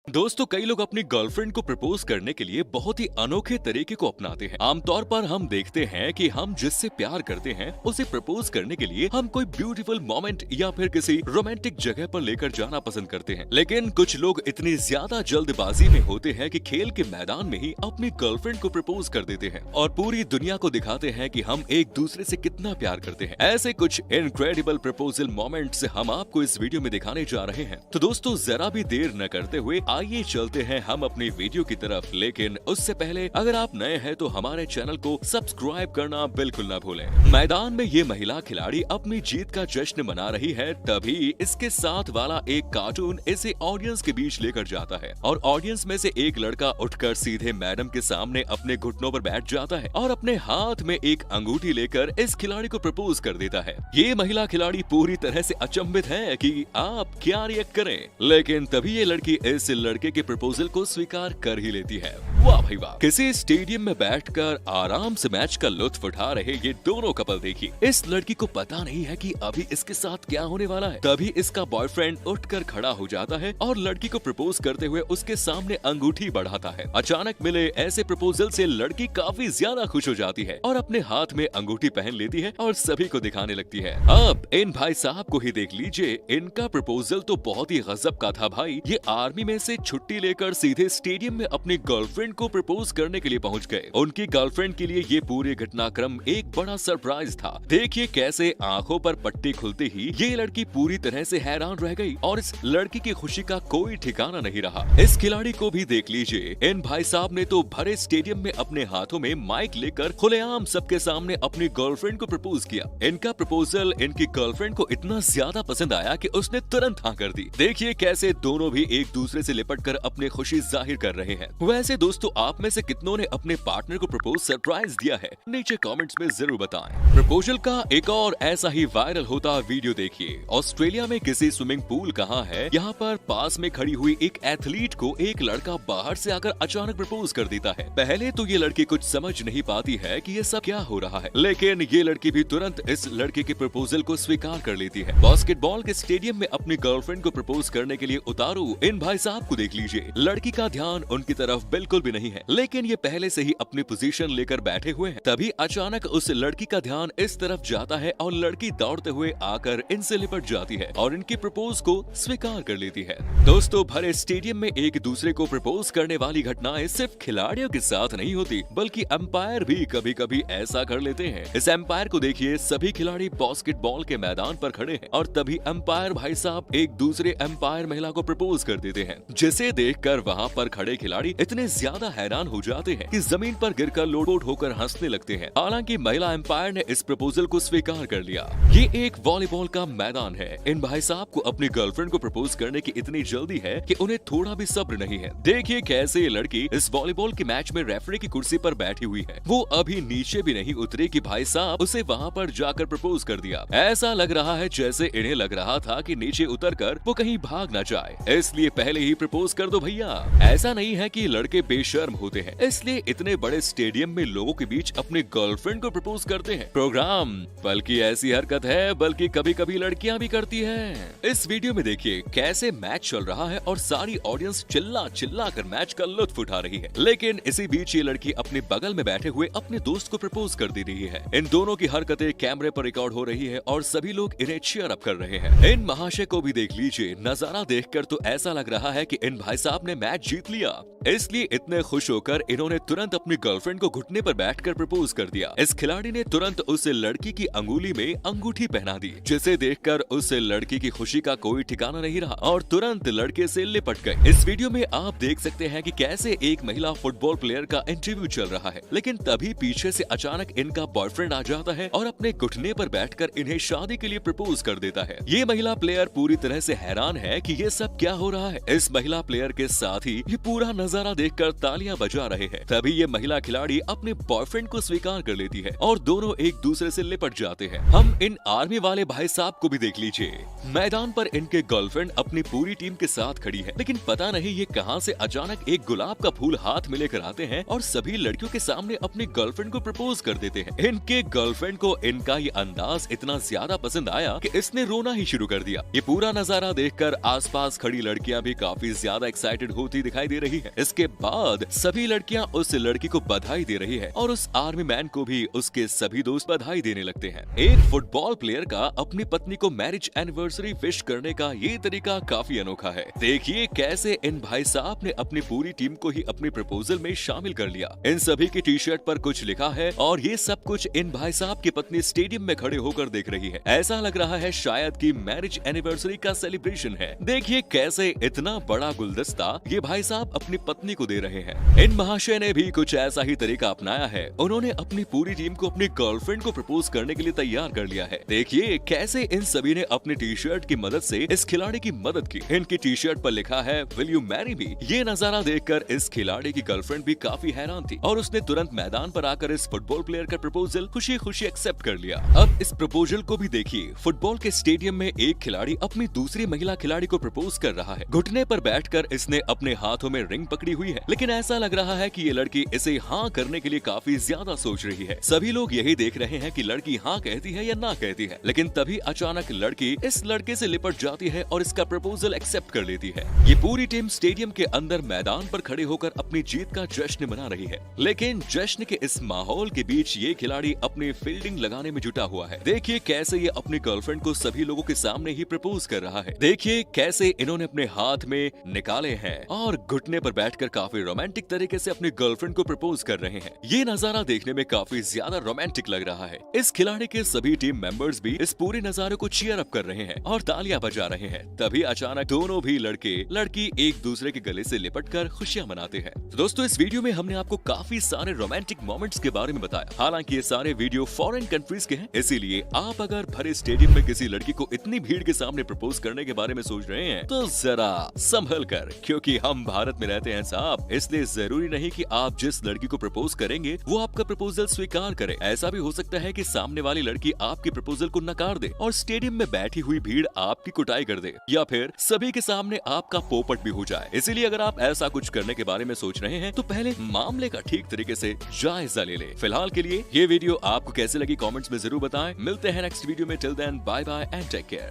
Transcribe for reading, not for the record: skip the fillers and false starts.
दोस्तों, कई लोग अपनी गर्लफ्रेंड को प्रपोज करने के लिए बहुत ही अनोखे तरीके को अपनाते हैं। आमतौर पर हम देखते हैं कि हम जिससे प्यार करते हैं उसे प्रपोज करने के लिए हम कोई ब्यूटीफुल मोमेंट या फिर किसी रोमांटिक जगह पर लेकर जाना पसंद करते हैं। लेकिन कुछ लोग इतनी ज्यादा जल्दबाजी में होते हैं कि खेल के मैदान में ही अपनी गर्लफ्रेंड को प्रपोज कर देते हैं और पूरी दुनिया को दिखाते हैं कि हम एक दूसरे से कितना प्यार करते हैं। ऐसे कुछ इनक्रेडिबल प्रपोजल मोमेंट्स हम आपको इस वीडियो में दिखाने जा रहे हैं। तो दोस्तों, जरा भी देर न करते हुए आइए चलते हैं हम अपनी वीडियो की तरफ। लेकिन उससे पहले अगर आप नए हैं तो हमारे चैनल को सब्सक्राइब करना बिल्कुल ना भूलें। मैदान में ये महिला खिलाड़ी अपनी जीत का जश्न मना रही है, तभी इसके साथ वाला एक कार्टून इसे ऑडियंस के बीच लेकर जाता है और ऑडियंस में से एक लड़का उठकर सीधे मैडम के सामने अपने घुटनों पर बैठ जाता है और अपने हाथ में एक अंगूठी लेकर इस खिलाड़ी को प्रपोज कर देता है। ये महिला खिलाड़ी पूरी तरह से अचंभित है कि आप क्या रिएक्ट करें, लेकिन तभी ये लड़की इस लड़के के प्रपोजल को स्वीकार कर ही लेती है। वाह भाई वाह! किसी स्टेडियम में बैठकर आराम से मैच का लुत्फ उठा रहे ये दोनों कपल देखिए। इस लड़की को पता नहीं है कि अभी इसके साथ क्या होने वाला है। तभी इसका बॉयफ्रेंड उठकर खड़ा हो जाता है और लड़की को प्रपोज करते हुए उसके सामने अंगूठी बढ़ाता है। अचानक मिले ऐसे प्रपोजल से लड़की काफी ज्यादा खुश हो जाती है और अपने हाथ में अंगूठी पहन लेती है और सभी को दिखाने लगती है। अब इन भाई साहब को ही देख लीजिए, इनका प्रपोजल तो बहुत ही गजब का था भाई। ये आर्मी में से छुट्टी लेकर सीधे स्टेडियम में अपनी गर्लफ्रेंड को प्रपोज करने के लिए पहुंच गए। उनकी गर्लफ्रेंड के लिए ये पूरे घटनाक्रम एक बड़ा सरप्राइज था। देखिए कैसे आंखों पर पट्टी खुलते ही ये लड़की पूरी तरह से हैरान रह गई और इस लड़की की खुशी का कोई ठिकाना नहीं रहा। इस खिलाड़ी को भी देख लीजिए, इन भाई साहब ने तो भरे स्टेडियम में अपने हाथों में माइक लेकर खुलेआम सबके सामने अपनी गर्लफ्रेंड को प्रपोज किया। इनका प्रपोजल इनकी गर्लफ्रेंड को इतना ज्यादा पसंद आया कि उसने तुरंत हाँ कर दी। देखिए कैसे दोनों भी एक दूसरे से लिपट कर अपनी खुशी जाहिर कर रहे हैं। वैसे दोस्तों, आप में से कितनों ने अपने पार्टनर को प्रपोज सरप्राइज दिया है? नीचे कमेंट्स में जरूर बताएं। प्रपोजल का एक और ऐसा ही वायरल होता वीडियो देखिए। ऑस्ट्रेलिया में किसी स्विमिंग पूल कहाँ है, यहाँ पर पास में खड़ी हुई एक एथलीट को एक लड़का बाहर से आकर अचानक प्रपोज कर देता है। पहले तो ये लड़की कुछ समझ नहीं पाती है कि ये सब क्या हो रहा है, लेकिन ये लड़की भी तुरंत इस लड़के के प्रपोजल को स्वीकार कर लेती है। बास्केटबॉल के स्टेडियम में अपनी गर्लफ्रेंड को प्रपोज करने के लिए उतारू इन भाई साहब को देख लीजिए। लड़की का ध्यान उनकी तरफ बिल्कुल भी नहीं है, लेकिन ये पहले से ही अपनी पोजीशन लेकर बैठे हुए हैं। तभी अचानक उस लड़की का ध्यान इस तरफ जाता है और लड़की दौड़ते हुए आकर इनसे लिपट जाती है और इनकी प्रपोज को स्वीकार कर लेती है। दोस्तों, भरे स्टेडियम में एक दूसरे को प्रपोज करने वाली घटनाएं सिर्फ खिलाड़ियों के साथ नहीं होती, बल्कि अंपायर भी कभी कभी ऐसा कर लेते हैं। इस अंपायर को देखिए, सभी खिलाड़ी बास्केटबॉल के मैदान पर खड़े हैं और तभी अंपायर भाई साहब एक दूसरे अंपायर महिला को प्रपोज कर देते हैं, जिसे देखकर वहाँ पर खड़े खिलाड़ी इतने ज्यादा हैरान हो जाते हैं कि जमीन पर गिरकर लोटपोट होकर हंसने लगते हैं। हालांकि महिला एम्पायर ने इस प्रपोजल को स्वीकार कर लिया। ये एक वॉलीबॉल का मैदान है। इन भाई साहब को अपनी गर्लफ्रेंड को प्रपोज करने की इतनी जल्दी है कि उन्हें थोड़ा भी सब्र नहीं है। देखिए कैसे ये लड़की इस वॉलीबॉल के मैच में रेफरी की कुर्सी पर बैठी हुई है। वो अभी नीचे भी नहीं उतरी कि भाई साहब उसे वहाँ पर जाकर प्रपोज कर दिया। ऐसा लग रहा है जैसे इन्हें लग रहा था कि नीचे उतरकर वो कहीं भाग न जाए, इसलिए पहले ही प्रपोज कर दो भैया। ऐसा नहीं है कि लड़के बेशर्म होते हैं, इसलिए इतने बड़े स्टेडियम में लोगों के बीच अपनी गर्लफ्रेंड को प्रपोज करते हैं। प्रोग्राम बल्कि ऐसी हरकत है, बल्कि कभी कभी लड़कियां भी करती हैं। इस वीडियो में देखिए कैसे मैच चल रहा है और सारी ऑडियंस चिल्ला चिल्ला कर मैच का लुत्फ उठा रही है, लेकिन इसी बीच ये लड़की अपने बगल में बैठे हुए अपने दोस्त को प्रपोज कर दे रही है। इन दोनों की हरकतें कैमरे पर रिकॉर्ड हो रही है और सभी लोग इन्हें चीयर अप कर रहे हैं। इन महाशय को भी देख लीजिए, नजारा देखकर तो ऐसा लग रहा है कि इन भाई साहब ने मैच जीत लिया, इसलिए इतने खुश होकर इन्होंने तुरंत अपनी गर्लफ्रेंड को घुटने पर बैठकर प्रपोज कर दिया। इस खिलाड़ी ने तुरंत उस लड़की की अंगुली में अंगूठी पहना दी, जिसे देखकर उस लड़की की खुशी का कोई ठिकाना नहीं रहा और तुरंत लड़के से लिपट गए। इस वीडियो में आप देख सकते हैं कि कैसे एक महिला फुटबॉल प्लेयर का इंटरव्यू चल रहा है, लेकिन तभी पीछे से अचानक इनका बॉयफ्रेंड आ जाता है और अपने घुटने पर बैठकर इन्हें शादी के लिए प्रपोज कर देता है। ये महिला प्लेयर पूरी तरह से हैरान है कि ये सब क्या हो रहा है। इस महिला प्लेयर के साथ ही ये पूरा नजारा देखकर तालियां बजा रहे हैं। तभी ये महिला खिलाड़ी अपने बॉयफ्रेंड को स्वीकार कर लेती है और दोनों एक दूसरे से लिपट जाते हैं। हम इन आर्मी वाले भाई साहब को भी देख लीजिए। मैदान पर इनके गर्लफ्रेंड अपनी पूरी टीम के साथ खड़ी है, लेकिन पता नहीं ये कहां से अचानक एक गुलाब का फूल हाथ में लेकर आते हैं और सभी लड़कियों के सामने अपनी गर्लफ्रेंड को प्रपोज कर देते हैं। इनके गर्लफ्रेंड को इनका ये अंदाज इतना ज्यादा पसंद आया कि इसने रोना ही शुरू कर दिया। ये पूरा नजारा देखकर आसपास खड़ी लड़कियां भी काफी ज्यादा एक्साइटेड होती दिखाई दे रही है। इसके बाद सभी लड़कियां उस लड़की को बधाई दे रही है और उस आर्मी मैन को भी उसके सभी दोस्त बधाई देने लगते हैं। एक फुटबॉल प्लेयर का अपनी पत्नी को मैरिज एनिवर्सरी विश करने का ये तरीका काफी अनोखा है। देखिए कैसे इन भाई साहब ने अपनी पूरी टीम को ही अपनी प्रपोजल में शामिल कर लिया। इन सभी की टी शर्ट पर कुछ लिखा है और ये सब कुछ इन भाई साहब की पत्नी स्टेडियम में खड़े होकर देख रही है। ऐसा लग रहा है शायद कि मैरिज एनिवर्सरी का सेलिब्रेशन है। देखिए कैसे इतना बड़ा गुलदस्ता ये भाई साहब अपनी पत्नी को दे रहे हैं। इन महाशय ने भी कुछ ऐसा ही तरीका अपनाया है। उन्होंने अपनी पूरी टीम को अपनी गर्लफ्रेंड को प्रपोज करने के लिए तैयार कर लिया है। देखिए कैसे इन सभी ने अपनी टी शर्ट की मदद से इस खिलाड़ी की मदद की। इनकी टी शर्ट पर लिखा है विल यू मैरी मी। ये नजारा देखकर इस खिलाड़ी की गर्लफ्रेंड भी काफी हैरान थी और उसने तुरंत मैदान पर आकर इस फुटबॉल प्लेयर का प्रपोजल खुशी खुशी एक्सेप्ट कर लिया। अब इस प्रपोजल को भी देखिए। फुटबॉल के स्टेडियम में एक खिलाड़ी अपनी दूसरी महिला खिलाड़ी को प्रपोज कर रहा है। घुटने पर बैठकर इसने अपने हाथों में रिंग पकड़ी हुई है, लेकिन ऐसा लग रहा है कि ये लड़की इसे हाँ करने के लिए काफी ज्यादा सोच रही है। सभी लोग यही देख रहे हैं कि लड़की हाँ कहती है या ना कहती है, लेकिन तभी अचानक लड़की इस लड़के से लिपट जाती है और इसका प्रपोजल एक्सेप्ट कर लेती है। ये पूरी टीम स्टेडियम के अंदर मैदान पर खड़े होकर अपनी जीत का जश्न मना रही है, लेकिन जश्न के इस माहौल के बीच ये खिलाड़ी अपनी फील्डिंग लगाने में जुटा हुआ है। देखिए कैसे ये अपनी गर्लफ्रेंड को सभी लोगों के सामने ही प्रपोज कर रहा है। देखिए कैसे इन्होंने अपने हाथ में निकाले हैं और घुटने पर बैठकर काफी रोमांटिक तरीके से अपनी गर्लफ्रेंड को प्रपोज कर रहे हैं। ये नजारा देखने में काफी ज्यादा रोमांटिक लग रहा है। इस खिलाड़ी के सभी टीम मेंबर्स भी इस पूरे नजारे को चीयर अप कर रहे हैं और तालियां बजा रहे हैं। तभी अचानक दोनों भी लड़के लड़की एक दूसरे के गले से लिपटकर खुशियां मनाते हैं। तो दोस्तों इस वीडियो में हमने आपको काफी सारे रोमांटिक मोमेंट्स के बारे में बताया। हालांकि ये सारे वीडियो फॉरेन कंट्रीज के हैं, इसीलिए आप अगर भरे स्टेडियम में किसी लड़की को इतनी भीड़ के सामने प्रपोज करने के बारे में सोच रहे हैं तो जरा संभल कर, क्योंकि हम भारत में रहते हैं साहब, इसलिए जरूरी नहीं कि आप जिस लड़की को प्रपोज करेंगे वो आपका प्रपोजल स्वीकार करे। ऐसा भी हो सकता है कि सामने वाली लड़की आपके प्रपोजल को नकार दे और स्टेडियम में बैठी हुई भीड़ आपकी कुटाई कर दे, या फिर सभी के सामने आपका पोपट भी हो जाए। इसीलिए अगर आप ऐसा कुछ करने के बारे में सोच रहे हैं तो पहले मामले का ठीक तरीके से जायजा ले ले। फिलहाल के लिए ये वीडियो आपको कैसे लगी कमेंट्स में जरूर बताएं। मिलते हैं नेक्स्ट वीडियो में। Till then bye bye and take care.